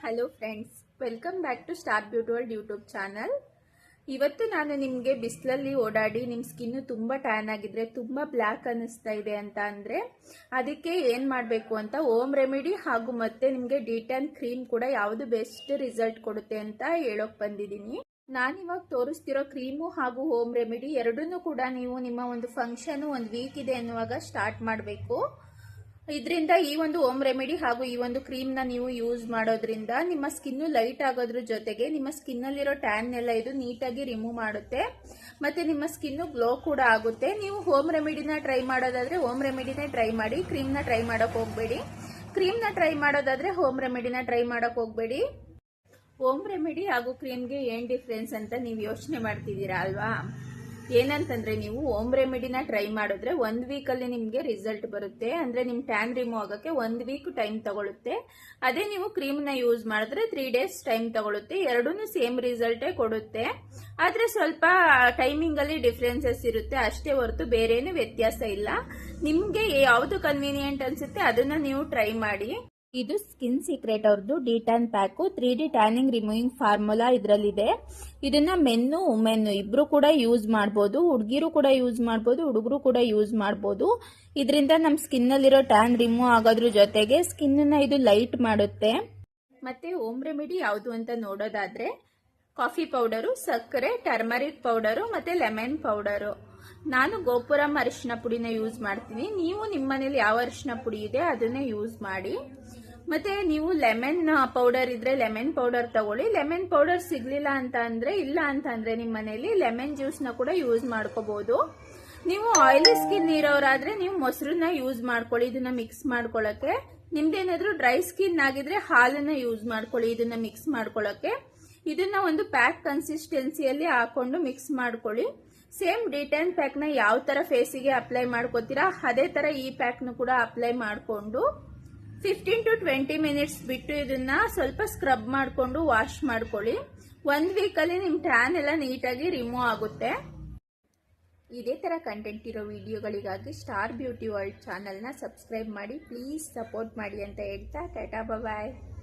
Hello friends, welcome back to Star Beauty World YouTube channel. ಇವತ್ತು ನಾನು ನಿಮಗೆ ಬಿಸಿಲಲ್ಲಿ ಓಡಾಡಿ ನಿಮ್ಮ ಸ್ಕಿನ್ನು ತುಂಬ ಟ್ಯಾನ್ ಆಗಿದ್ರೆ, ತುಂಬ ಬ್ಲ್ಯಾಕ್ ಅನ್ನಿಸ್ತಾ ಇದೆ ಅಂತ ಅಂದರೆ ಅದಕ್ಕೆ ಏನು ಮಾಡಬೇಕು ಅಂತ ಹೋಮ್ ರೆಮಿಡಿ ಹಾಗೂ ಮತ್ತೆ ನಿಮಗೆ ಡಿಟ್ಯಾನ್ ಕ್ರೀಮ್ ಕೂಡ ಯಾವುದು ಬೆಸ್ಟ್ ರಿಸಲ್ಟ್ ಕೊಡುತ್ತೆ ಅಂತ ಹೇಳೋಕೆ ಬಂದಿದ್ದೀನಿ. ನಾನಿವಾಗ ತೋರಿಸ್ತಿರೋ ಕ್ರೀಮು ಹಾಗೂ ಹೋಮ್ ರೆಮಿಡಿ ಎರಡನ್ನೂ ಕೂಡ ನೀವು ನಿಮ್ಮ ಒಂದು ಫಂಕ್ಷನ್ ಒಂದು ವೀಕ್ ಇದೆ ಅನ್ನುವಾಗ ಸ್ಟಾರ್ಟ್ ಮಾಡಬೇಕು. ಇದರಿಂದ ಈ ಒಂದು ಹೋಮ್ ರೆಮಿಡಿ ಹಾಗೂ ಈ ಒಂದು ಕ್ರೀಮ್ನ ನೀವು ಯೂಸ್ ಮಾಡೋದ್ರಿಂದ ನಿಮ್ಮ ಸ್ಕಿನ್ನು ಲೈಟ್ ಆಗೋದ್ರ ಜೊತೆಗೆ ನಿಮ್ಮ ಸ್ಕಿನ್ನಲ್ಲಿರೋ ಟ್ಯಾನ್ ಎಲ್ಲ ಇದು ನೀಟಾಗಿ ರಿಮೂವ್ ಮಾಡುತ್ತೆ. ಮತ್ತೆ ನಿಮ್ಮ ಸ್ಕಿನ್ನು ಗ್ಲೋ ಕೂಡ ಆಗುತ್ತೆ. ನೀವು ಹೋಮ್ ರೆಮಿಡಿನ ಟ್ರೈ ಮಾಡೋದಾದ್ರೆ ಹೋಮ್ ರೆಮಿಡಿನೇ ಟ್ರೈ ಮಾಡಿ, ಕ್ರೀಮ್ನ ಟ್ರೈ ಮಾಡೋಕೆ ಹೋಗಬೇಡಿ. ಕ್ರೀಮ್ನ ಟ್ರೈ ಮಾಡೋದಾದ್ರೆ ಹೋಮ್ ರೆಮಿಡಿನ ಟ್ರೈ ಮಾಡೋಕೆ ಹೋಗಬೇಡಿ. ಹೋಮ್ ರೆಮಿಡಿ ಹಾಗೂ ಕ್ರೀಮ್ಗೆ ಏನು ಡಿಫ್ರೆನ್ಸ್ ಅಂತ ನೀವು ಯೋಚನೆ ಮಾಡ್ತಿದ್ದೀರಾ ಅಲ್ವಾ? ಏನಂತಂದ್ರೆ, ನೀವು ಹೋಮ್ ರೆಮಿಡಿನ ಟ್ರೈ ಮಾಡಿದ್ರೆ 1 ವೀಕಲ್ಲಿ ನಿಮಗೆ ರಿಸಲ್ಟ್ ಬರುತ್ತೆ. ಅಂದ್ರೆ ನಿಮ್ ಟ್ಯಾನ್ ರಿಮೂವ್ ಆಗೋಕ್ಕೆ 1 ವೀಕ್ ಟೈಮ್ ತಗೊಳುತ್ತೆ. ಅದೇ ನೀವು ಕ್ರೀಮ್ನ ಯೂಸ್ ಮಾಡಿದ್ರೆ 3 ಡೇಸ್ ಟೈಮ್ ತಗೊಳುತ್ತೆ. ಎರಡೂ ಸೇಮ್ ರಿಸಲ್ಟೇ ಕೊಡುತ್ತೆ. ಆದ್ರೆ ಸ್ವಲ್ಪ ಟೈಮಿಂಗ್ ಅಲ್ಲಿ ಡಿಫ್ರೆನ್ಸಸ್ ಇರುತ್ತೆ ಅಷ್ಟೇ ಹೊರತು ಬೇರೇನು ವ್ಯತ್ಯಾಸ ಇಲ್ಲ. ನಿಮ್ಗೆ ಯಾವುದು ಕನ್ವೀನಿಯಂಟ್ ಅನ್ಸುತ್ತೆ ಅದನ್ನ ನೀವು ಟ್ರೈ ಮಾಡಿ. ಇದು ಸ್ಕಿನ್ ಸೀಕ್ರೆಟ್ ಅವ್ರದ್ದು de-tan pack 3D tanning removing formula ಇದರಲ್ಲಿದೆ. ಇದನ್ನ ಮೆನ್ನು ವುಮೆನ್ ಇಬ್ರು ಕೂಡ ಯೂಸ್ ಮಾಡಬಹುದು. ಹುಡುಗಿರು ಕೂಡ ಯೂಸ್ ಮಾಡಬಹುದು, ಹುಡುಗರು ಕೂಡ ಯೂಸ್ ಮಾಡಬಹುದು. ಇದರಿಂದ ನಮ್ಮ ಸ್ಕಿನ್ ಅಲ್ಲಿರೋ ಟ್ಯಾನ್ ರಿಮೂವ್ ಆಗೋದ್ರ ಜೊತೆಗೆ ಸ್ಕಿನ್ ನ ಇದು ಲೈಟ್ ಮಾಡುತ್ತೆ. ಮತ್ತೆ ಹೋಮ್ ರೆಮಿಡಿ ಯಾವುದು ಅಂತ ನೋಡೋದಾದ್ರೆ, ಕಾಫಿ ಪೌಡರು, ಸಕ್ಕರೆ, ಟರ್ಮರಿಕ್ ಪೌಡರು ಮತ್ತೆ ಲೆಮನ್ ಪೌಡರು. ನಾನು ಗೋಪುರಂ ಅರಿಶಿನ ಪುಡಿನ ಯೂಸ್ ಮಾಡ್ತೀನಿ. ನೀವು ನಿಮ್ಮ ಮನೇಲಿ ಯಾವ ಅರಿಶಿನ ಪುಡಿ ಇದೆ ಅದನ್ನೇ ಯೂಸ್ ಮಾಡಿ. ಮತ್ತೆ ನೀವು ಲೆಮನ್ ಪೌಡರ್ ಇದ್ರೆ ಲೆಮನ್ ಪೌಡರ್ ತಗೊಳ್ಳಿ. ಲೆಮನ್ ಪೌಡರ್ ಸಿಗ್ಲಿಲ್ಲ ಅಂತ ಅಂದ್ರೆ, ಇಲ್ಲ ಅಂತ ಅಂದ್ರೆ ನಿಮ್ಮ ಮನೇಲಿ ಲೆಮನ್ ಜ್ಯೂಸ್ ನ ಕೂಡ ಯೂಸ್ ಮಾಡ್ಕೋಬಹುದು. ನೀವು ಆಯಿಲಿ ಸ್ಕಿನ್ ಇರೋರಾದ್ರೆ ನೀವು ಮೊಸರನ್ನ ಯೂಸ್ ಮಾಡ್ಕೊಳ್ಳಿ ಇದನ್ನ ಮಿಕ್ಸ್ ಮಾಡ್ಕೊಳ್ಳಕ್ಕೆ. ನಿಮ್ದೇನಾದ್ರೂ ಡ್ರೈ ಸ್ಕಿನ್ ಆಗಿದ್ರೆ ಹಾಲನ್ನ ಯೂಸ್ ಮಾಡ್ಕೊಳ್ಳಿ ಇದನ್ನ ಮಿಕ್ಸ್ ಮಾಡ್ಕೊಳ್ಳಕ್ಕೆ. ಇದನ್ನ ಒಂದು ಪ್ಯಾಕ್ ಕನ್ಸಿಸ್ಟೆನ್ಸಿಯಲ್ಲಿ ಹಾಕೊಂಡು ಮಿಕ್ಸ್ ಮಾಡ್ಕೊಳ್ಳಿ. ಸೇಮ್ ಡಿಟ್ಯಾನ್ ಪ್ಯಾಕ್ ನ ಯಾವ ತರ ಫೇಸಿಗೆ ಅಪ್ಲೈ ಮಾಡ್ಕೋತೀರಾ ಅದೇ ತರ ಈ ಪ್ಯಾಕ್ ನ ಕೂಡ ಅಪ್ಲೈ ಮಾಡ್ಕೊಂಡು 15 to 20 ಮಿನಿಟ್ಸ್ ಬಿಟ್ಟು ಇದನ್ನ ಸ್ವಲ್ಪ ಸ್ಕ್ರಬ್ ಮಾಡ್ಕೊಂಡು ವಾಶ್ ಮಾಡ್ಕೊಳ್ಳಿ. 1 ವೀಕಲ್ಲಿ ನಿಮ್ ಟ್ಯಾನ್ ಎಲ್ಲ ನೀಟಾಗಿ ರಿಮೂವ್ ಆಗುತ್ತೆ. ಇದೇ ತರ ಕಂಟೆಂಟ್ ಇರೋ ವಿಡಿಯೋಗಳಿಗಾಗಿ ಸ್ಟಾರ್ ಬ್ಯೂಟಿ ವರ್ಲ್ಡ್ ಚಾನಲ್ನ ಸಬ್ಸ್ಕ್ರೈಬ್ ಮಾಡಿ, ಪ್ಲೀಸ್ ಸಪೋರ್ಟ್ ಮಾಡಿ ಅಂತ ಹೇಳ್ತಾ ಟಾಟಾ ಬಾಯ್.